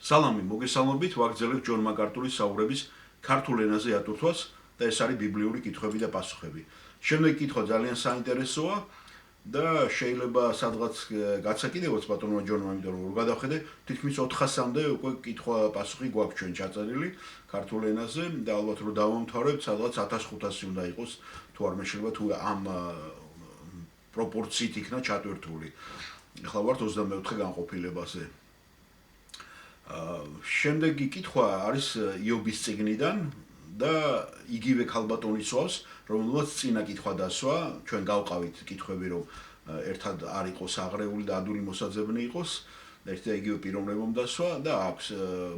სალამი, მოგესალმებით, ვაგრძელებთ ჯონ მაკარტურის საუბრების ქართულ ენაზე ატვირთვას და ეს არის ბიბლიური კითხვები და პასუხები. Შემდეგი კითხვა ძალიან საინტერესოა და შეიძლება სადღაც გაცაკიდევოს ბატონმა ჯონმა, იმიტომ რომ გადავხედე, თითქმის 400-მდე უკვე კითხვა-პასუხი გვაქვს ჩვენ ჩაწერილი ქართულ ენაზე და ალბათ რომ დავამთავრებთ, სადღაც 1500 უნდა იყოს, თუ არ მეშლება თუ ამ პროპორციით იქნა ჩატვირთული. ახლა ვართ 24 განყოფილებაზე. Შემდეგი კითხვა არის იობის წიგნიდან და იგივე ქალბატონი სვავს, რომელსაც წინა კითხვა დასვა, ჩვენ გავყავით კითხვები, რომ ერთად არ იყოს აღრეული და ადვილი მოსაძებნი იყოს, ერთი და იგივე პიროვნებამ დასვა და აქვს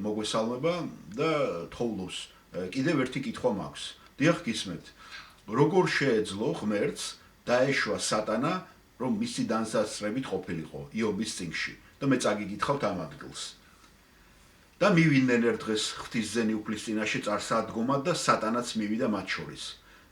მოგესალმება და თოვლობს. კიდევ ერთი კითხვა მაქვს. დიახ, გისმენთ. როგორ შეეძლო ღმერთს დაეშვა სატანა, რომ მისი დასასრებით ყოფილიყო იობის წიგნში და მე წაგიკითხავთ ამ ადგილს. და მივიდნენ ერთ დღეს ღვთისძენი უფლის წინაშე წარსადგომად და სატანაც მივიდა მათ შორის.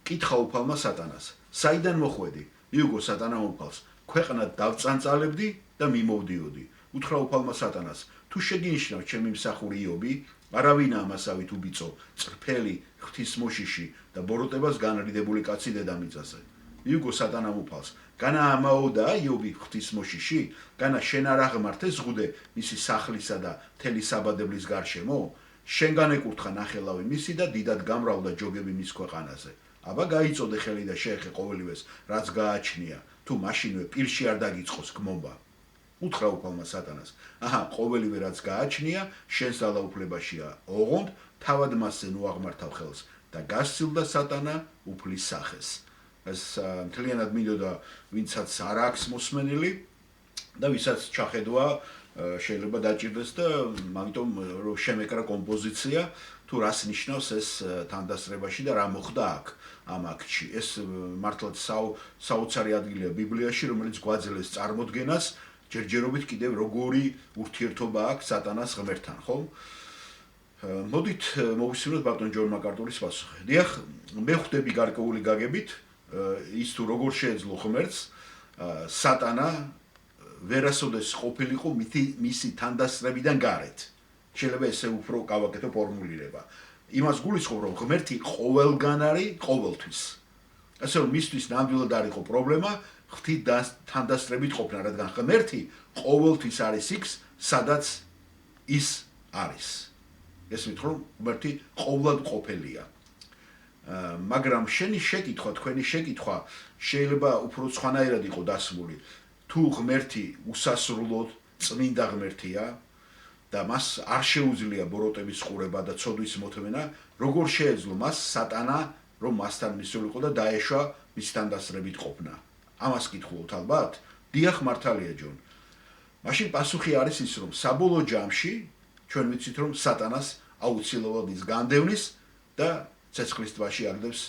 კითხა უფალმა სატანას: საიდან მოხვედი? მიუგო სატანამ უფალს: ქვეყნად დავწანწალებდი და მიმოვდიოდი. უთხრა უფალმა სატანას: თუ შეგინიშნავ ჩემი მსახური იობი, არავინაა მასავით უბიწო, წრფელი, ღვთისმოშიში და ბოროტებას განრიდებული კაცი დედამიწაზე. მიუგო სატანამ უფალს: განა ამაოდა იობი ღვთისმოშიში, განა შენ არ აღმართე ზღუდე მისი სახლისა და მთელი საბადებლის გარშემო, შენ განეკურთხა ნახელავი მისი და დიდად გამრავლდა ჯოგები მის ქვეყანაზე. აბა გაიწოდე ხელი და შეეხე ყოველივეს, რაც გააჩნია, თუ მაშინვე პირში არ დაგიწყოს გმობა. უთხრა უფალმა სატანას: აჰა, ყოველივე რაც გააჩნია, შენს ძალაუფლებაშია, ოღონდ თავად მასზე ნუ აღმართავ ხელს და გასცილდა სატანა უფლის სახეს. ეს მთლიანად მინდოდა ვინცაც არ აქვს მოსმენილი და ვისაც ჩახედვა შეიძლება დაჭირდეს და ამიტომ რომ შემეკრა კომპოზიცია თუ რას ნიშნავს ეს თანდასწრებაში და რა მოხდა აქ ამ აქტში. ეს მართლაც საოცარი ადგილია ბიბლიაში, რომელიც გვაძლევს წარმოდგენას ჯერჯერობით კიდევ როგორი ურთიერთობა აქვს სატანას ღმერთთან, ხო? მოდით მოვისმინოთ ბატონ ჯონ მაკარტურის პასუხი. დიახ, მე ხვდები გარკვეული გაგებით ის თუ როგორ შეეძლო ღმერთს სატანა ვერასოდეს ყოფილიყო მისი თანდასწრებიდან გარეთ. შეიძლება ესე უფრო გავაკეთო ფორმულირება. იმას გულისხმობ, რომ ღმერთი ყოველგან არის ყოველთვის. ასე რომ მისთვის ნამდვილად არ იყო პრობლემა ღვთის თანდასწრებით ყოფნა, რადგან ღმერთი ყოველთვის არის იქ, სადაც ის არის. ესმით რომ ღმერთი ყოვლად ყოფილია. მაგრამ შენი შეკითხვა, თქვენი შეკითხვა შეიძლება უფრო სხვანაირად იყო დასმული. თუ ღმერთი უსასრულოდ წმინდა ღმერთია და მას არ შეუძლია ბოროტების ყურება და ცოდვის მოთმენა, როგორ შეეძლო მას სატანა, რომ მასთან მისულიყო და დაეშვა მის თანდასწრებით ყოფნა? ამას კითხულობთ ალბათ? დიახ, მართალია ჯონ. მაშინ პასუხი არის ის, რომ საბოლოო ჯამში ჩვენ ვიცით, რომ სატანას აუცილებლად ის განდევნის და ცეცხლის ტბაში აგდებს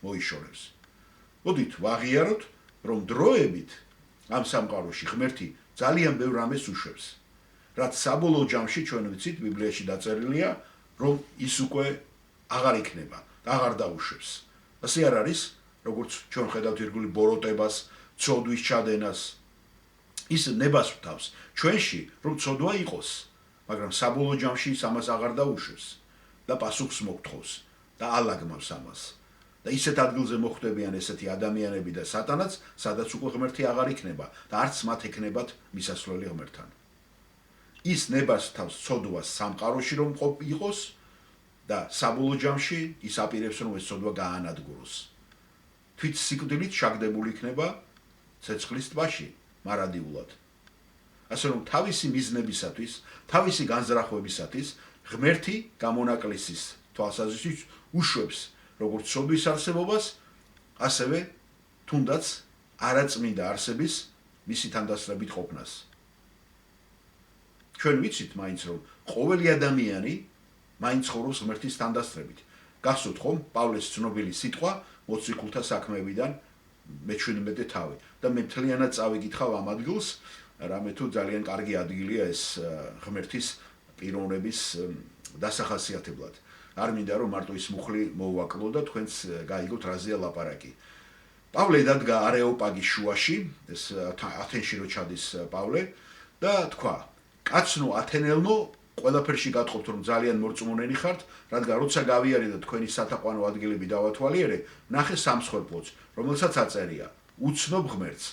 მოიშორებს. მოდით ვაღიაროთ, რომ დროებით ამ სამყაროში ღმერთი ძალიან ბევრ რამეს უშვებს. რაც საბოლოო ჯამში ჩვენ ვიცით, ბიბლიაში დაწერილია, რომ ის უკვე აღარ იქნება, აღარ დაუშვებს. ასე არ არის, როგორც ჩვენ ხედავთ ირგვლივ ბოროტებას, ცოდვის ჩადენას. ის ნებას ვთავს ჩვენში, რომ ცოდვა იყოს, მაგრამ საბოლოო ჯამში ის ამას აღარ დაუშვებს და პასუხს მოგთხოვს. და ალაგმავს ამას. და ისეთ ადგილზე მოხვდებიან ესეთი ადამიანები და სატანაც, სადაც უკვე ღმერთი აღარ იქნება და არც მათ ექნებათ მისასვლელი ღმერთთან. ის ნებას თავს ცოდვას სამყაროში რომ იყოს და საბოლოო ჯამში ის აპირებს რომ ეს ცოდვა გაანადგუროს. თვით სიკვდილით შაგდებული იქნება ცეცხლის ტბაში მარადიულად. ასე რომ თავისი მიზნებისათვის, თავისი განზრახვებისათვის ღმერთი გამონაკლისის თვალსაზრისით უშვებს როგორც ცოდვის არსებობას, ასევე თუნდაც არაწმინდა არსების მისი თანდასწრებით ყოფნას. ჩვენ ვიცით მაინც რომ ყოველი ადამიანი მაინც ცხოვრობს ღმერთის თანდასწრებით. გახსოვთ ხომ პავლეს ცნობილი სიტყვა მოციქულთა საქმეებიდან მე-17 თავი და მე მთლიანად წავიკითხავ ამ ადგილს, რამე თუ ძალიან კარგი ადგილია ეს ღმერთის პიროვნების დასახასიათებლად. არ მინდა რომ მარტო ის მუხლი მოვაკლო და თქვენც გაიგოთ რაზეა ლაპარაკი. პავლე დადგა არეოპაგის შუაში, ეს ათენში რო ჩადის პავლე და თქვა: კაცნო ათენელნო ყველაფერში გატყობთ, რომ ძალიან მორწმუნენი ხართ, რადგან როცა გავიარე და თქვენი სათაყვანო ადგილები დავათვალიერე, ნახე სამსხვერპლოც, რომელსაც აწერია: უცნობ ღმერთს,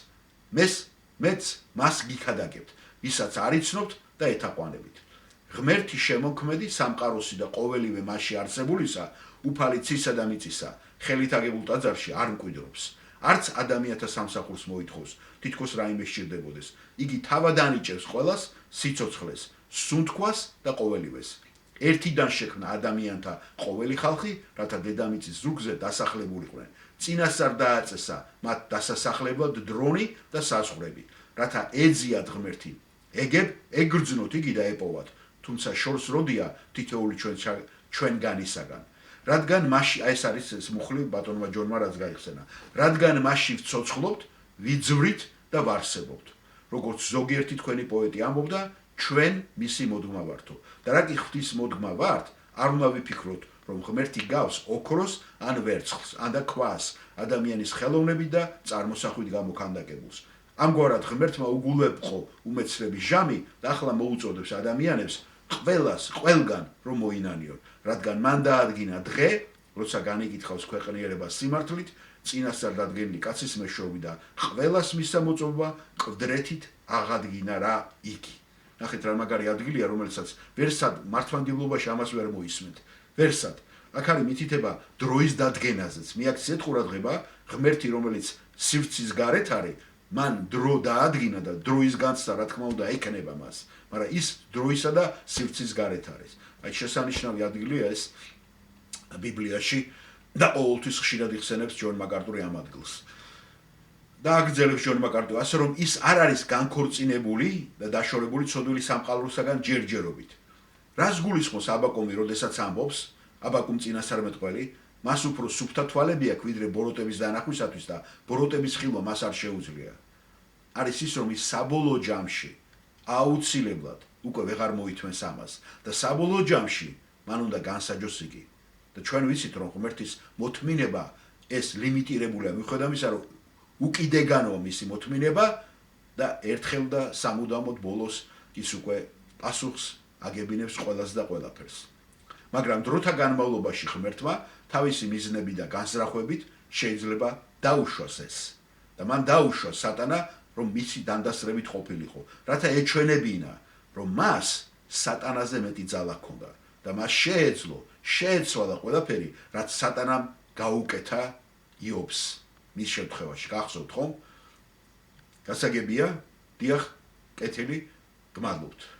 მეც მას გიქადაგებთ, ვისაც არ იცნობთ და ეთაყვანებით. ღმერთი შემოქმედი, სამყაროსი და ყოველივე მასში არსებულისა, უფალი ცისა და მიწისა, ხელით აგებულ ტაძარში არ მკვიდრობს. არც ადამიანთა სამსახურს მოითხოვს, თითქოს რაიმე სჭირდებოდეს. იგი თავად ანიჭებს ყველას, სიცოცხლეს, სუნთქვას და ყოველივეს. ერთიდან შექმნა ადამიანთა ყოველი ხალხი, რათა დედამიწის ზურგზე დასახლებულიყვნენ. წინასწარ დააწესა მათ დასასახლებლად დრონი და საზღვრები, რათა ეძიათ ღმერთი. ეგრძნოთ იგი და ეპოვათ, თუმცა შორს როდია თითოეული ჩვენგანისაგან. რადგან მასში ეს არის ეს მუხლი ბატონმა ჯონმა რაც გაიხსენა. რადგან მასში ვცოცხლობთ, ვიძვრით და ვარსებობთ. როგორც ზოგიერთი თქვენი პოეტი ამბობდა, ჩვენ მისი მოდგმა ვართო. და რა კი ღვთის მოდგმა ვართ, არ უნდა ვიფიქროთ, რომ ღმერთი გავს ოქროს ან ვერცხლს, ან და ქვას, ადამიანის ხელოვნებით და წარმოსახვით გამოქანდაკებულს. ამგვარად ღმერთმა უგულებყო უმეცრების ჟამი და ახლა მოუწოდებს ადამიანებს ყველგან რომ მოინანიონ, რადგან მან დაადგინა დღე, როცა განიკითხავს ქვეყნიერებას სიმართლით, წინასწარ დადგენილი კაცის მეშვეობით და ყველას მისცა მოწობა კვდრეთით აღადგინა რა იგი. ნახეთ რა მაგარი ადგილია, რომელსაც ვერსად მართლმადიდებლობაში ამას ვერ მოისმენთ. ვერსად აქ არის მითითება დროის დადგენაზეც. მიაქციეთ ყურადღება, ღმერთი რომელიც სივრცის გარეთ არის, მან დრო დაადგინა და დროის განცდა რა თქმა უნდა ეკნება მას, მაგრამ ის დროისა და სივრცის გარეთ არის. აი შესანიშნავი ადგილია ეს ბიბლიაში და ყოველთვის ხშირად იხსენებს ჯონ მაკარტური ამ ადგილს. და აგრძელებს ჯონ მაკარტური, ასე რომ ის არ არის განქორწინებული და დაშორებული ცოდვილი სამყაროსაგან ჯერჯერობით. რას გულისხმობს აბაკუმი, როდესაც ამბობს, აბაკუმ წინასწარმეტყველი, მას უფრო სუფთა თვალები აქვს, ვიდრე ბოროტების დანახვისათვის და ბოროტების ხილვა მას არ შეუძლია. არის ის, რომ ის საბოლოო ჯამში აუცილებლად უკვე ვეღარ მოითმენს ამას და საბოლოო ჯამში მან უნდა განსაჯოს იგი. და ჩვენ ვიცით, რომ ღმერთის მოთმინება ეს ლიმიტირებულია, მიუხედავად იმისა, რომ უკიდეგანოა მისი მოთმინება და ერთხელ და სამუდამოდ ბოლოს ის უკვე პასუხს აგებინებს ყველას და ყველაფერს. მაგრამ დროთა განმავლობაში ღმერთმა თავისი მიზნები და განზრახვებით შეიძლება დაუშვას ეს. და მან დაუშვა სატანა, რომ მისი დანდასრებით ყოფილიყო, რათა ეჩვენებინა, რომ მას სატანაზე მეტი ძალა ჰქონდა და მას შეეცვალა ყველაფერი, რაც სატანამ გაუკეთა იობს მის შემთხვევაში. გახსოვთ ხომ? გასაგებია, დიახ, კეთილი, გმადლობთ.